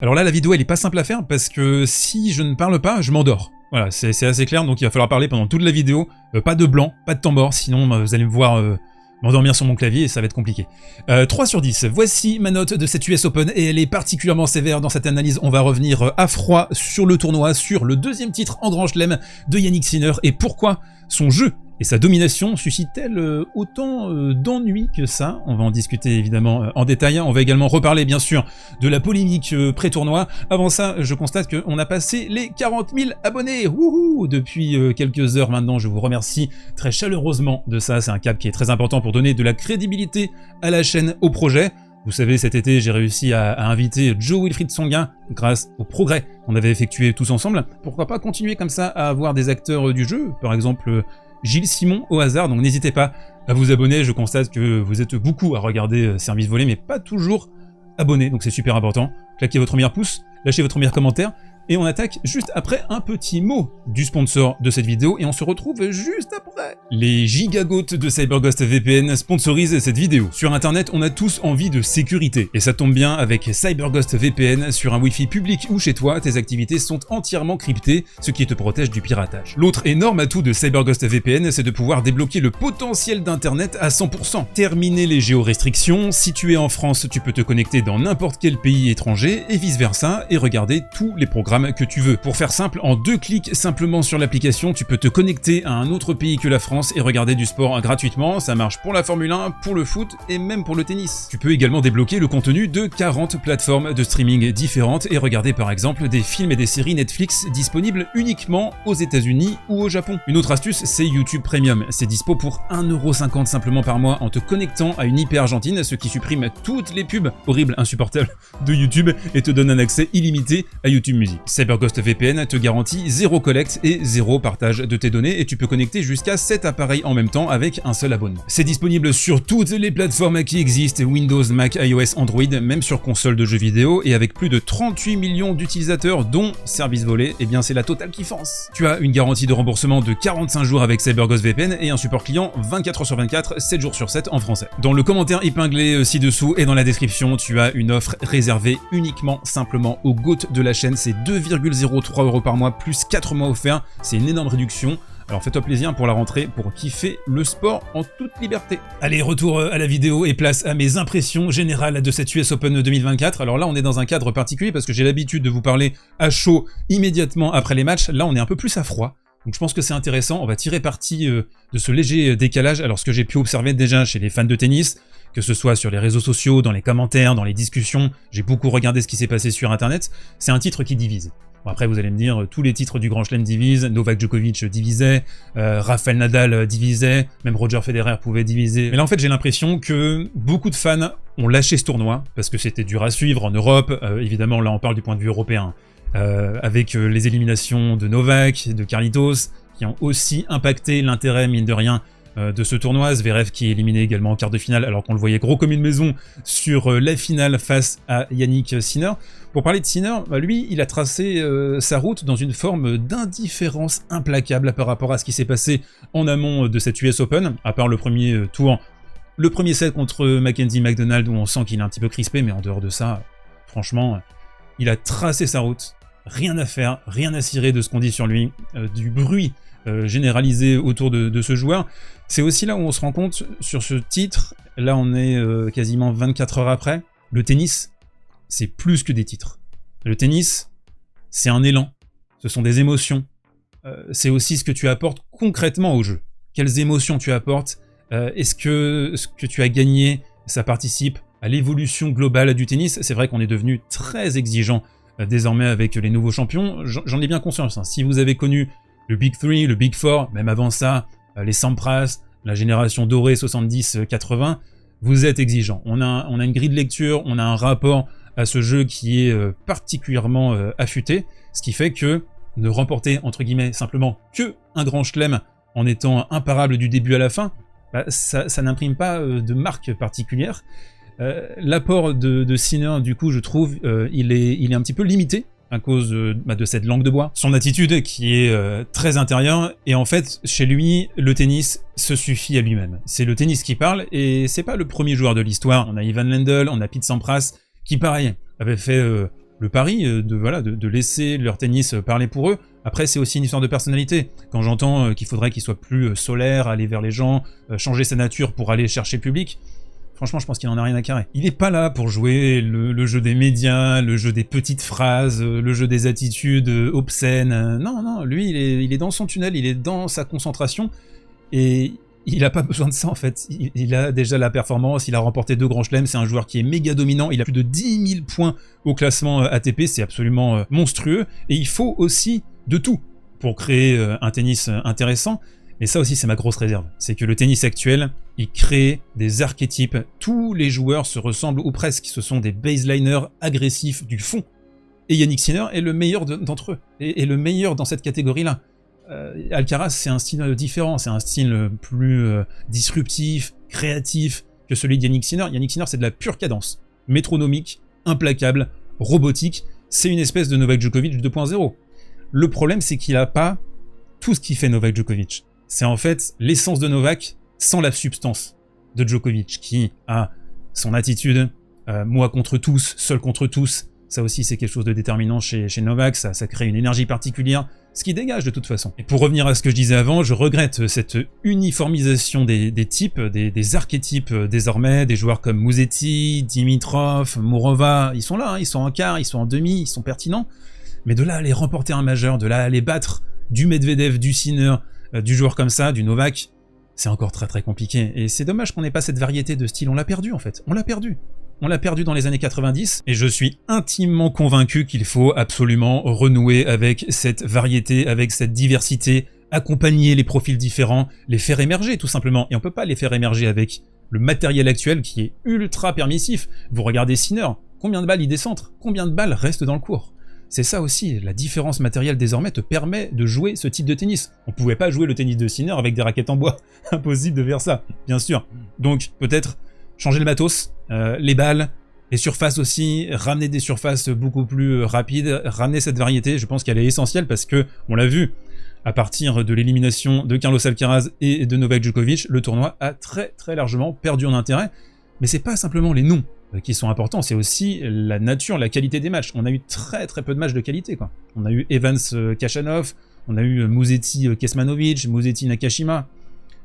Alors là, la vidéo, elle est pas simple à faire parce que si je ne parle pas, je m'endors. Voilà, c'est assez clair, donc il va falloir parler pendant toute la vidéo. Pas de blanc, pas de temps mort, sinon vous allez me voir m'endormir sur mon clavier et ça va être compliqué. 3 sur 10, voici ma note de cette US Open et elle est particulièrement sévère dans cette analyse. On va revenir à froid sur le tournoi, sur le deuxième titre en Grand Chelem de Jannik Sinner et pourquoi son jeu et sa domination suscite-t-elle autant d'ennuis que ça? On va en discuter évidemment en détail. On va également reparler bien sûr de la polémique pré-tournoi. Avant ça, je constate qu'on a passé les 40 000 abonnés Wouhou depuis quelques heures maintenant. Je vous remercie très chaleureusement de ça. C'est un cap qui est très important pour donner de la crédibilité à la chaîne, au projet. Vous savez, cet été, j'ai réussi à inviter Joe Wilfried Tsonga grâce au progrès qu'on avait effectué tous ensemble. Pourquoi pas continuer comme ça à avoir des acteurs du jeu, par exemple Gilles Simon au hasard, donc n'hésitez pas à vous abonner. Je constate que vous êtes beaucoup à regarder Service Volé, mais pas toujours abonnés, donc c'est super important. Claquez votre meilleur pouce, lâchez votre meilleur commentaire, et on attaque juste après un petit mot du sponsor de cette vidéo, et on se retrouve juste après. Les gigagotes de CyberGhost VPN sponsorisent cette vidéo. Sur internet, on a tous envie de sécurité, et ça tombe bien, avec CyberGhost VPN, sur un Wi-Fi public ou chez toi, tes activités sont entièrement cryptées, ce qui te protège du piratage. L'autre énorme atout de CyberGhost VPN, c'est de pouvoir débloquer le potentiel d'internet à 100%. Terminer les géorestrictions, si tu es en France, tu peux te connecter dans n'importe quel pays étranger, et vice versa, et regarder tous les programmes que tu veux. Pour faire simple, en 2 clics simplement sur l'application, tu peux te connecter à un autre pays que la France et regarder du sport gratuitement. Ça marche pour la Formule 1, pour le foot et même pour le tennis. Tu peux également débloquer le contenu de 40 plateformes de streaming différentes et regarder par exemple des films et des séries Netflix disponibles uniquement aux États-Unis ou au Japon. Une autre astuce, c'est YouTube Premium. C'est dispo pour 1,50€ simplement par mois en te connectant à une IP argentine, ce qui supprime toutes les pubs horribles, insupportables de YouTube et te donne un accès illimité à YouTube Music. CyberGhost VPN te garantit 0 collecte et 0 partage de tes données et tu peux connecter jusqu'à 7 appareils en même temps avec un seul abonnement. C'est disponible sur toutes les plateformes qui existent, Windows, Mac, iOS, Android, même sur console de jeux vidéo et avec plus de 38 millions d'utilisateurs dont Service Volé, et bien c'est la totale kiffance. Tu as une garantie de remboursement de 45 jours avec CyberGhost VPN et un support client 24h sur 24, 7 jours sur 7 en français. Dans le commentaire épinglé ci-dessous et dans la description, tu as une offre réservée uniquement simplement aux GOAT de la chaîne, c'est 2,03€ par mois plus 4 mois offerts, c'est une énorme réduction. Alors fais-toi plaisir pour la rentrée, pour kiffer le sport en toute liberté. Allez, retour à la vidéo et place à mes impressions générales de cette US Open 2024. Alors là, on est dans un cadre particulier parce que j'ai l'habitude de vous parler à chaud immédiatement après les matchs. Là, on est un peu plus à froid. Donc je pense que c'est intéressant, on va tirer parti de ce léger décalage. Alors ce que j'ai pu observer déjà chez les fans de tennis, que ce soit sur les réseaux sociaux, dans les commentaires, dans les discussions, j'ai beaucoup regardé ce qui s'est passé sur internet, c'est un titre qui divise. Bon, après vous allez me dire, tous les titres du Grand Chelem divisent, Novak Djokovic divisait, Rafael Nadal divisait, même Roger Federer pouvait diviser. Mais là en fait j'ai l'impression que beaucoup de fans ont lâché ce tournoi, parce que c'était dur à suivre en Europe, évidemment là on parle du point de vue européen, avec les éliminations de Novak, de Carlitos, qui ont aussi impacté l'intérêt, mine de rien, de ce tournoi. Zverev qui est éliminé également en quart de finale, alors qu'on le voyait gros comme une maison sur la finale face à Jannik Sinner. Pour parler de Sinner, lui, il a tracé sa route dans une forme d'indifférence implacable par rapport à ce qui s'est passé en amont de cette US Open, à part le premier tour, le premier set contre Mackenzie McDonald, où on sent qu'il est un petit peu crispé, mais en dehors de ça, franchement, il a tracé sa route. Rien à faire, rien à cirer de ce qu'on dit sur lui, du bruit généralisé autour de ce joueur. C'est aussi là où on se rend compte sur ce titre, là on est quasiment 24 heures après, le tennis, c'est plus que des titres. Le tennis, c'est un élan, ce sont des émotions, c'est aussi ce que tu apportes concrètement au jeu. Quelles émotions tu apportes, est-ce que ce que tu as gagné, ça participe à l'évolution globale du tennis? C'est vrai qu'on est devenu très exigeant désormais avec les nouveaux champions, j'en ai bien conscience. Hein. Si vous avez connu le Big 3, le Big 4, même avant ça, les Sampras, la génération dorée 70-80, vous êtes exigeant. On a une grille de lecture, on a un rapport à ce jeu qui est particulièrement affûté, ce qui fait que ne remporter, entre guillemets, simplement que un grand chelem en étant imparable du début à la fin, bah, ça n'imprime pas de marque particulière. L'apport de Sinner, du coup, je trouve, il est un petit peu limité à cause de cette langue de bois. Son attitude qui est très intérieure, et en fait, chez lui, le tennis se suffit à lui-même. C'est le tennis qui parle, et c'est pas le premier joueur de l'histoire. On a Ivan Lendl, on a Pete Sampras, qui pareil, avait fait le pari de laisser leur tennis parler pour eux. Après, c'est aussi une histoire de personnalité. Quand j'entends qu'il faudrait qu'il soit plus solaire, aller vers les gens, changer sa nature pour aller chercher le public, franchement, je pense qu'il en a rien à carrer. Il est pas là pour jouer le jeu des médias, le jeu des petites phrases, le jeu des attitudes obscènes. Non, lui, il est dans son tunnel, il est dans sa concentration, et il a pas besoin de ça en fait. Il a déjà la performance, il a remporté 2 grands chelems, c'est un joueur qui est méga dominant, il a plus de 10 000 points au classement ATP, c'est absolument monstrueux, et il faut aussi de tout pour créer un tennis intéressant. Et ça aussi, c'est ma grosse réserve. C'est que le tennis actuel, il crée des archétypes. Tous les joueurs se ressemblent, ou presque. Ce sont des baseliners agressifs du fond. Et Yannick Sinner est le meilleur d'entre eux. Et le meilleur dans cette catégorie-là. Alcaraz, c'est un style différent. C'est un style plus disruptif, créatif que celui de Yannick Sinner. Yannick Sinner, c'est de la pure cadence. Métronomique, implacable, robotique. C'est une espèce de Novak Djokovic 2.0. Le problème, c'est qu'il n'a pas tout ce qui fait Novak Djokovic. C'est en fait l'essence de Novak sans la substance de Djokovic, qui a son attitude, moi contre tous, seul contre tous. Ça aussi, c'est quelque chose de déterminant chez Novak, ça crée une énergie particulière, ce qui dégage de toute façon. Et pour revenir à ce que je disais avant, je regrette cette uniformisation des types, des archétypes désormais, des joueurs comme Musetti, Dimitrov, Mourova, ils sont là, ils sont en quart, ils sont en demi, ils sont pertinents, mais de là à les remporter un majeur, de là à les battre du Medvedev, du Sinner, du joueur comme ça, du Novak, c'est encore très très compliqué. Et c'est dommage qu'on n'ait pas cette variété de style, on l'a perdu en fait, on l'a perdu. On l'a perdu dans les années 90, et je suis intimement convaincu qu'il faut absolument renouer avec cette variété, avec cette diversité, accompagner les profils différents, les faire émerger tout simplement. Et on peut pas les faire émerger avec le matériel actuel qui est ultra permissif. Vous regardez Sinner, combien de balles il décentre, combien de balles restent dans le court. C'est ça aussi, la différence matérielle désormais te permet de jouer ce type de tennis. On pouvait pas jouer le tennis de Sinner avec des raquettes en bois, impossible de faire ça, bien sûr. Donc peut-être changer le matos, les balles, les surfaces aussi, ramener des surfaces beaucoup plus rapides, ramener cette variété, je pense qu'elle est essentielle parce que, on l'a vu, à partir de l'élimination de Carlos Alcaraz et de Novak Djokovic, le tournoi a très très largement perdu en intérêt, mais c'est pas simplement les noms qui sont importants, c'est aussi la nature, la qualité des matchs. On a eu très très peu de matchs de qualité, quoi. On a eu Evans-Kachanov, on a eu Musetti-Kesmanovic, Musetti-Nakashima,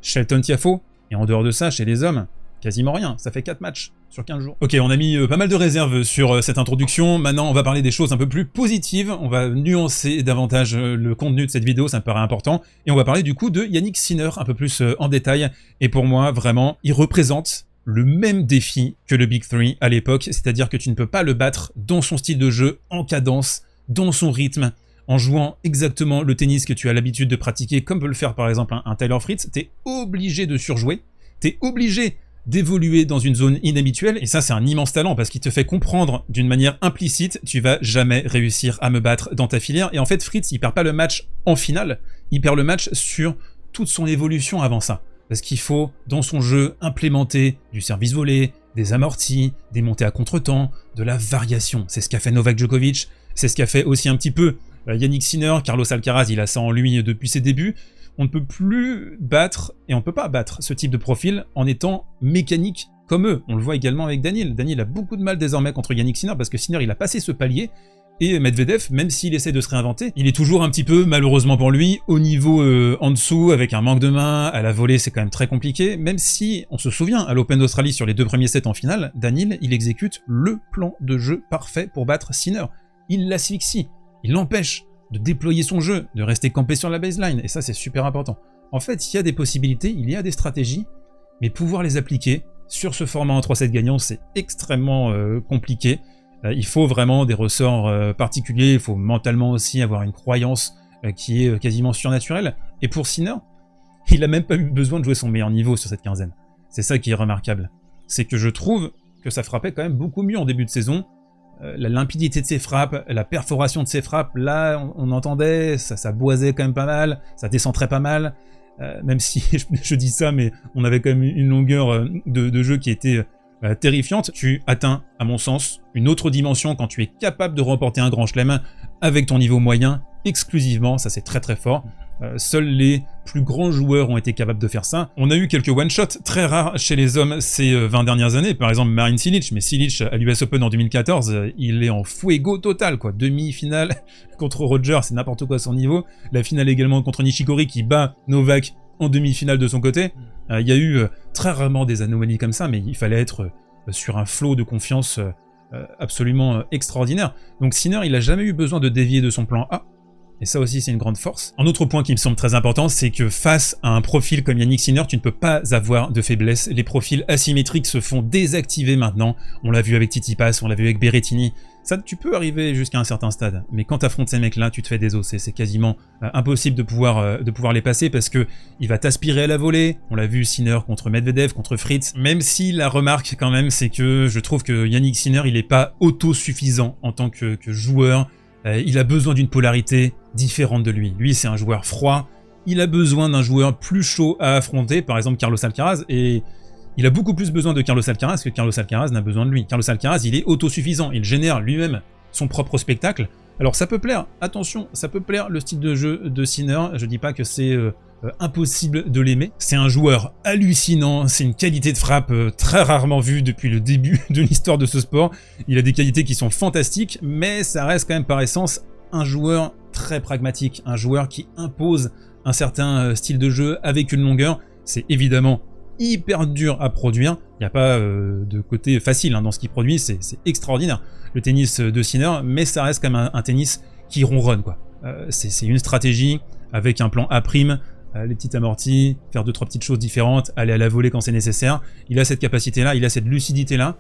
Shelton-Tiafoe, et en dehors de ça, chez les hommes, quasiment rien, ça fait 4 matchs sur 15 jours. Ok, on a mis pas mal de réserves sur cette introduction, maintenant on va parler des choses un peu plus positives, on va nuancer davantage le contenu de cette vidéo, ça me paraît important, et on va parler du coup de Yannick Sinner un peu plus en détail, et pour moi, vraiment, il représente le même défi que le Big 3 à l'époque, c'est-à-dire que tu ne peux pas le battre dans son style de jeu, en cadence, dans son rythme, en jouant exactement le tennis que tu as l'habitude de pratiquer, comme peut le faire par exemple un Taylor Fritz. T'es obligé de surjouer, t'es obligé d'évoluer dans une zone inhabituelle, et ça c'est un immense talent parce qu'il te fait comprendre d'une manière implicite, tu vas jamais réussir à me battre dans ta filière. Et en fait Fritz, il perd pas le match en finale, il perd le match sur toute son évolution avant ça. Parce qu'il faut, dans son jeu, implémenter du service volé, des amortis, des montées à contre-temps, de la variation. C'est ce qu'a fait Novak Djokovic, c'est ce qu'a fait aussi un petit peu Yannick Sinner, Carlos Alcaraz, il a ça en lui depuis ses débuts. On ne peut plus battre, et on ne peut pas battre ce type de profil en étant mécanique comme eux. On le voit également avec Daniil. Daniil a beaucoup de mal désormais contre Yannick Sinner, parce que Sinner, il a passé ce palier, et Medvedev, même s'il essaie de se réinventer, il est toujours un petit peu, malheureusement pour lui, au niveau en dessous, avec un manque de main, à la volée c'est quand même très compliqué, même si, on se souvient, à l'Open d'Australie sur les 2 premiers sets en finale, Daniil, il exécute le plan de jeu parfait pour battre Sinner. Il l'asphyxie, il l'empêche de déployer son jeu, de rester campé sur la baseline, et ça c'est super important. En fait, il y a des possibilités, il y a des stratégies, mais pouvoir les appliquer sur ce format en 3-7 gagnants, c'est extrêmement compliqué. Il faut vraiment des ressorts particuliers, il faut mentalement aussi avoir une croyance qui est quasiment surnaturelle. Et pour Sinner, il n'a même pas eu besoin de jouer son meilleur niveau sur cette quinzaine. C'est ça qui est remarquable. C'est que je trouve que ça frappait quand même beaucoup mieux en début de saison. La limpidité de ses frappes, la perforation de ses frappes, là on entendait, ça boisait quand même pas mal, ça décentrait pas mal. Même si je dis ça, mais on avait quand même une longueur de jeu qui était terrifiante. Tu atteins, à mon sens, une autre dimension quand tu es capable de remporter un grand chelem avec ton niveau moyen exclusivement, ça c'est très très fort. Seuls les plus grands joueurs ont été capables de faire ça. On a eu quelques one-shots très rares chez les hommes ces 20 dernières années, par exemple Marin Cilic, mais Cilic à l'US Open en 2014, il est en fuego total, quoi. Demi-finale contre Roger, c'est n'importe quoi à son niveau. La finale également contre Nishikori qui bat Novak en demi-finale de son côté. Il y a eu très rarement des anomalies comme ça, mais il fallait être sur un flot de confiance absolument extraordinaire. Donc Sinner, il a jamais eu besoin de dévier de son plan A. Et ça aussi, c'est une grande force. Un autre point qui me semble très important, c'est que face à un profil comme Jannik Sinner, tu ne peux pas avoir de faiblesse. Les profils asymétriques se font désactiver maintenant. On l'a vu avec Tsitsipas, on l'a vu avec Berrettini. Ça, tu peux arriver jusqu'à un certain stade. Mais quand tu affrontes ces mecs-là, tu te fais désosser. C'est quasiment impossible de pouvoir les passer parce que il va t'aspirer à la volée. On l'a vu Sinner contre Medvedev, contre Fritz. Même si la remarque quand même, c'est que je trouve que Jannik Sinner, il n'est pas autosuffisant en tant que joueur. Il a besoin d'une polarité différente de lui. Lui, c'est un joueur froid. Il a besoin d'un joueur plus chaud à affronter, par exemple Carlos Alcaraz, et il a beaucoup plus besoin de Carlos Alcaraz que Carlos Alcaraz n'a besoin de lui. Carlos Alcaraz, il est autosuffisant, il génère lui-même son propre spectacle. Alors ça peut plaire, attention, ça peut plaire le style de jeu de Sinner, je dis pas que c'est impossible de l'aimer. C'est un joueur hallucinant, c'est une qualité de frappe très rarement vue depuis le début de l'histoire de ce sport. Il a des qualités qui sont fantastiques, mais ça reste quand même par essence un joueur très pragmatique, un joueur qui impose un certain style de jeu avec une longueur. C'est évidemment hyper dur à produire, il n'y a pas de côté facile dans ce qu'il produit, c'est extraordinaire le tennis de Sinner, mais ça reste quand même un tennis qui ronronne, quoi. C'est une stratégie avec un plan A', les petites amorties, faire 2-3 petites choses différentes, aller à la volée quand c'est nécessaire. Il a cette capacité-là, il a cette lucidité-là.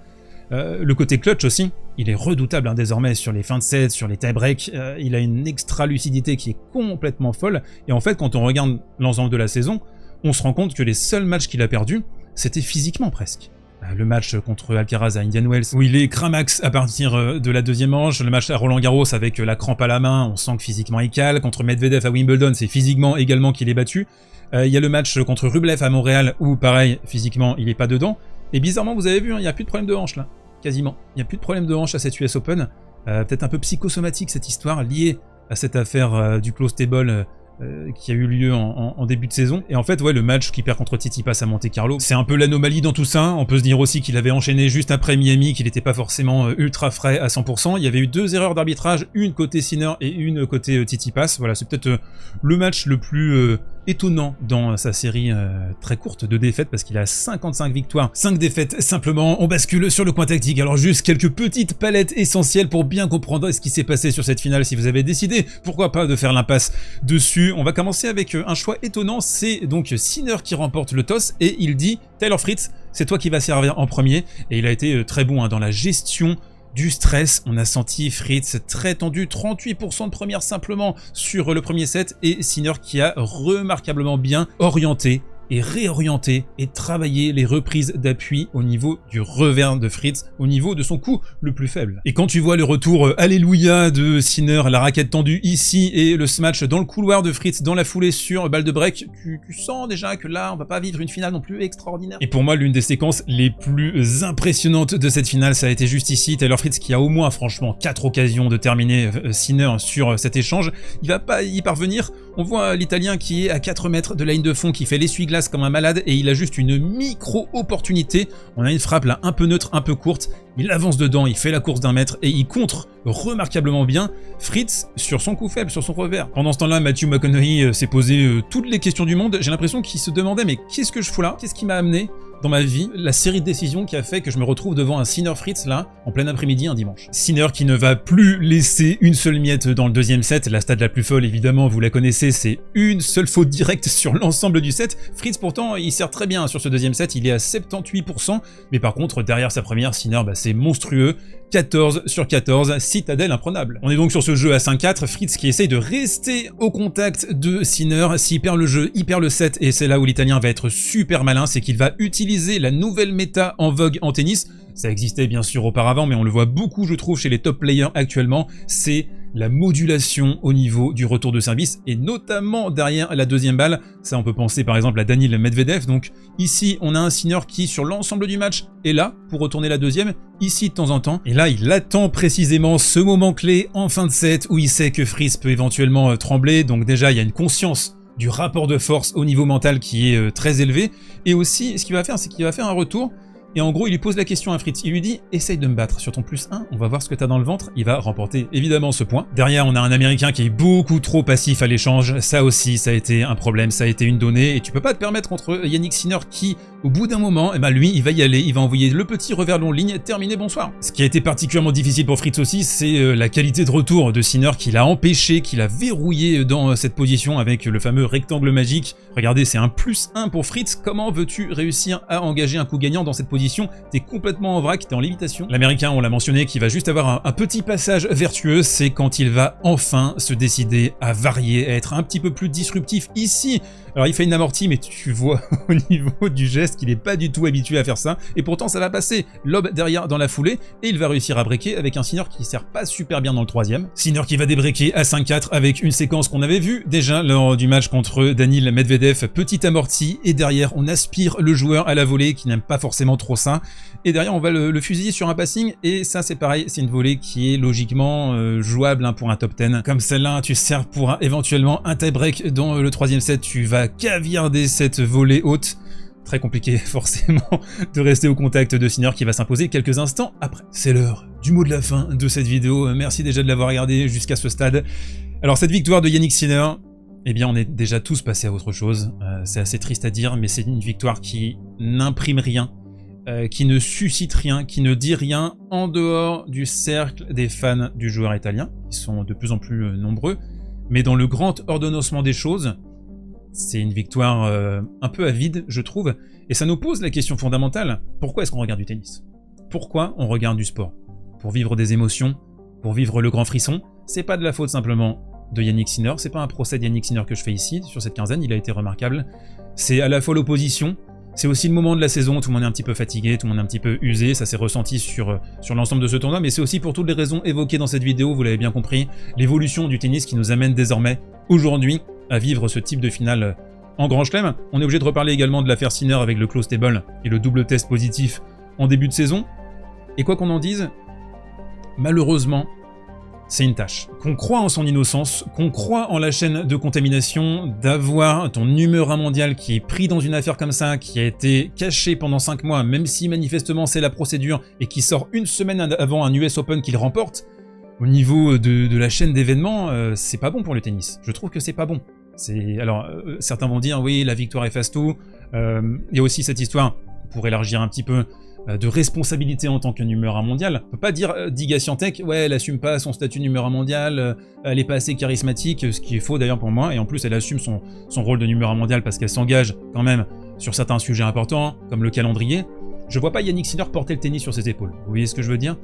Le côté clutch aussi, il est redoutable désormais sur les fins de set, sur les tie-breaks. Il a une extra lucidité qui est complètement folle. Et en fait, quand on regarde l'ensemble de la saison, on se rend compte que les seuls matchs qu'il a perdus, c'était physiquement presque. Le match contre Alcaraz à Indian Wells, où il est cramax à partir de la deuxième manche. Le match à Roland Garros avec la crampe à la main, on sent que physiquement il cale. Contre Medvedev à Wimbledon, c'est physiquement également qu'il est battu. Il y a le match contre Rublev à Montréal, où pareil, physiquement il est pas dedans. Et bizarrement, vous avez vu, il n'y a plus de problème de hanche là, quasiment. Il n'y a plus de problème de hanche à cette US Open. Peut-être un peu psychosomatique cette histoire, liée à cette affaire du close table qui a eu lieu en début de saison. Et en fait, ouais, le match qu'il perd contre Tsitsipas à Monte Carlo, c'est un peu l'anomalie dans tout ça. On peut se dire aussi qu'il avait enchaîné juste après Miami, qu'il n'était pas forcément ultra frais à 100%. Il y avait eu 2 erreurs d'arbitrage, une côté Sinner et une côté Tsitsipas. Voilà, c'est peut-être le match le plus étonnant dans sa série très courte de défaites, parce qu'il a 55 victoires, 5 défaites simplement. On bascule sur le coin tactique. Alors juste quelques petites palettes essentielles pour bien comprendre ce qui s'est passé sur cette finale, si vous avez décidé, pourquoi pas, de faire l'impasse dessus. On va commencer avec un choix étonnant, c'est donc Sinner qui remporte le toss, et il dit « Taylor Fritz, c'est toi qui vas servir en premier », et il a été très bon dans la gestion du stress. On a senti Fritz très tendu, 38% de première simplement sur le premier set, et Sinner qui a remarquablement bien orienté et réorienter et travailler les reprises d'appui au niveau du revers de Fritz, au niveau de son coup le plus faible. Et quand tu vois le retour alléluia de Sinner, la raquette tendue ici et le smash dans le couloir de Fritz dans la foulée sur balle de break, tu sens déjà que là on va pas vivre une finale non plus extraordinaire. Et pour moi, l'une des séquences les plus impressionnantes de cette finale, ça a été juste ici. Taylor Fritz qui a au moins franchement 4 occasions de terminer Sinner sur cet échange. Il va pas y parvenir. On voit l'Italien qui est à 4 mètres de la ligne de fond, qui fait l'essuie-glace comme un malade, et il a juste une micro-opportunité. On a une frappe là un peu neutre, un peu courte. Il avance dedans, il fait la course d'1 mètre et il contre remarquablement bien Fritz sur son coup faible, sur son revers. Pendant ce temps-là, Matthew McConaughey s'est posé toutes les questions du monde. J'ai l'impression qu'il se demandait, mais qu'est-ce que je fous là? Qu'est-ce qui m'a amené dans ma vie la série de décisions qui a fait que je me retrouve devant un Sinner Fritz là, en plein après-midi un dimanche. Sinner qui ne va plus laisser une seule miette dans le deuxième set. La stat la plus folle, évidemment, vous la connaissez, c'est une seule faute directe sur l'ensemble du set. Fritz pourtant, il sert très bien sur ce deuxième set, il est à 78%, mais par contre, derrière sa première, Sinner, c'est monstrueux. 14 sur 14, citadelle imprenable. On est donc sur ce jeu à 5-4, Fritz qui essaye de rester au contact de Sinner. S'il perd le jeu, il perd le set, et c'est là où l'Italien va être super malin, c'est qu'il va utiliser la nouvelle méta en vogue en tennis. Ça existait bien sûr auparavant, mais on le voit beaucoup, je trouve, chez les top players actuellement, c'est la modulation au niveau du retour de service, et notamment derrière la deuxième balle. Ça, on peut penser par exemple à Daniil Medvedev. Donc ici, on a un Sinner qui, sur l'ensemble du match, est là pour retourner la deuxième, ici de temps en temps. Et là, il attend précisément ce moment clé en fin de set, où il sait que Fritz peut éventuellement trembler. Donc déjà, il y a une conscience du rapport de force au niveau mental qui est très élevé. Et aussi, ce qu'il va faire, c'est qu'il va faire un retour. Et en gros, il lui pose la question à Fritz. Il lui dit « Essaye de me battre sur ton +1, on va voir ce que t'as dans le ventre. » Il va remporter évidemment ce point. Derrière, on a un Américain qui est beaucoup trop passif à l'échange. Ça aussi, ça a été un problème, ça a été une donnée. Et tu peux pas te permettre contre Yannick Sinner qui, au bout d'un moment, eh ben lui, il va y aller. Il va envoyer le petit revers long ligne, terminé, bonsoir. Ce qui a été particulièrement difficile pour Fritz aussi, c'est la qualité de retour de Sinner qui l'a empêché, qui l'a verrouillé dans cette position avec le fameux rectangle magique. Regardez, c'est un +1 pour Fritz. Comment veux-tu réussir à engager un coup gagnant dans cette position? T'es complètement en vrac, t'es en lévitation. L'Américain, on l'a mentionné, qui va juste avoir un petit passage vertueux, c'est quand il va enfin se décider à varier, à être un petit peu plus disruptif ici. Alors il fait une amortie, mais tu vois au niveau du geste qu'il n'est pas du tout habitué à faire ça, et pourtant ça va passer. Lob derrière dans la foulée, et il va réussir à breaker avec un Sinner qui sert pas super bien dans le troisième. Sinner qui va débreaker à 5-4 avec une séquence qu'on avait vue déjà lors du match contre Daniil Medvedev, petite amortie, et derrière on aspire le joueur à la volée qui n'aime pas forcément trop ça, et derrière on va le fusiller sur un passing, et ça c'est pareil, c'est une volée qui est logiquement jouable pour un top 10. Comme celle-là, tu sers pour éventuellement un tie-break dans le troisième set, tu vas caviarder cette volée haute. Très compliqué forcément de rester au contact de Sinner qui va s'imposer quelques instants après. C'est l'heure du mot de la fin de cette vidéo, merci déjà de l'avoir regardé jusqu'à ce stade. Alors cette victoire de Yannick Sinner, eh bien on est déjà tous passés à autre chose, c'est assez triste à dire, mais c'est une victoire qui n'imprime rien, qui ne suscite rien, qui ne dit rien en dehors du cercle des fans du joueur italien, qui sont de plus en plus nombreux, mais dans le grand ordonnancement des choses, c'est une victoire un peu à vide, je trouve, et ça nous pose la question fondamentale, pourquoi est-ce qu'on regarde du tennis? Pourquoi on regarde du sport? Pour vivre des émotions, pour vivre le grand frisson. C'est pas de la faute simplement de Yannick Sinner, c'est pas un procès de Yannick Sinner que je fais ici, sur cette quinzaine, il a été remarquable. C'est à la fois l'opposition, c'est aussi le moment de la saison, tout le monde est un petit peu fatigué, tout le monde est un petit peu usé, ça s'est ressenti sur l'ensemble de ce tournoi, mais c'est aussi pour toutes les raisons évoquées dans cette vidéo, vous l'avez bien compris, l'évolution du tennis qui nous amène désormais, aujourd'hui, à vivre ce type de finale en Grand Chelem. On est obligé de reparler également de l'affaire Sinner avec le close table et le double test positif en début de saison. Et quoi qu'on en dise, malheureusement, c'est une tâche. Qu'on croit en son innocence, qu'on croit en la chaîne de contamination, d'avoir ton numéro 1 mondial qui est pris dans une affaire comme ça, qui a été caché pendant 5 mois, même si manifestement c'est la procédure, et qui sort une semaine avant un US Open qu'il remporte, au niveau de la chaîne d'événements, c'est pas bon pour le tennis. Je trouve que c'est pas bon. Alors, certains vont dire, oui, la victoire efface tout. Il y a aussi cette histoire, pour élargir un petit peu, de responsabilité en tant que numéro 1 mondial. On peut pas dire d'Iga Świątek, ouais, elle assume pas son statut numéro 1 mondial, elle est pas assez charismatique, ce qui est faux d'ailleurs pour moi, et en plus elle assume son rôle de numéro 1 mondial parce qu'elle s'engage quand même sur certains sujets importants, comme le calendrier. Je vois pas Yannick Sinner porter le tennis sur ses épaules. Vous voyez ce que je veux dire?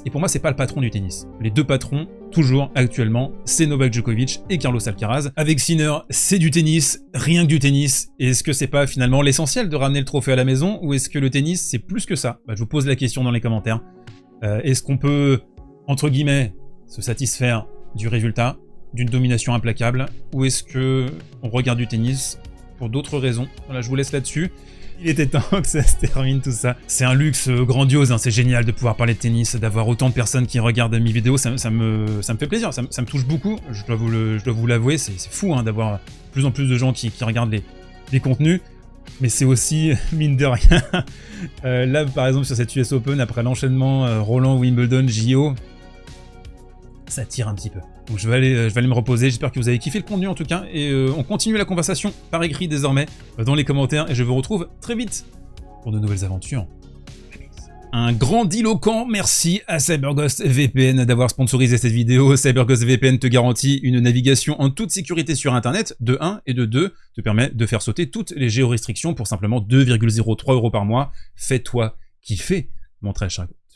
Et pour moi, c'est pas le patron du tennis. Les deux patrons, toujours, actuellement, c'est Novak Djokovic et Carlos Alcaraz. Avec Sinner, c'est du tennis, rien que du tennis. Et est-ce que c'est pas finalement l'essentiel de ramener le trophée à la maison, ou est-ce que le tennis, c'est plus que ça? Je vous pose la question dans les commentaires. Est-ce qu'on peut, entre guillemets, se satisfaire du résultat, d'une domination implacable, ou est-ce que on regarde du tennis pour d'autres raisons? Voilà, je vous laisse là-dessus. Il était temps que ça se termine tout ça. C'est un luxe grandiose, hein. C'est génial de pouvoir parler de tennis, d'avoir autant de personnes qui regardent mes vidéos, ça me fait plaisir, ça me touche beaucoup, je dois vous l'avouer, c'est fou hein, d'avoir de plus en plus de gens qui regardent les contenus, mais c'est aussi, mine de rien, là par exemple sur cette US Open, après l'enchaînement Roland, Wimbledon, JO, ça tire un petit peu. Donc je vais aller me reposer, j'espère que vous avez kiffé le contenu en tout cas, et on continue la conversation par écrit désormais dans les commentaires, et je vous retrouve très vite pour de nouvelles aventures. Un grandiloquent merci à CyberGhost VPN d'avoir sponsorisé cette vidéo. CyberGhost VPN te garantit une navigation en toute sécurité sur internet, de 1, et de 2, te permet de faire sauter toutes les géorestrictions pour simplement 2,03 € par mois. Fais-toi kiffer, mon très cher.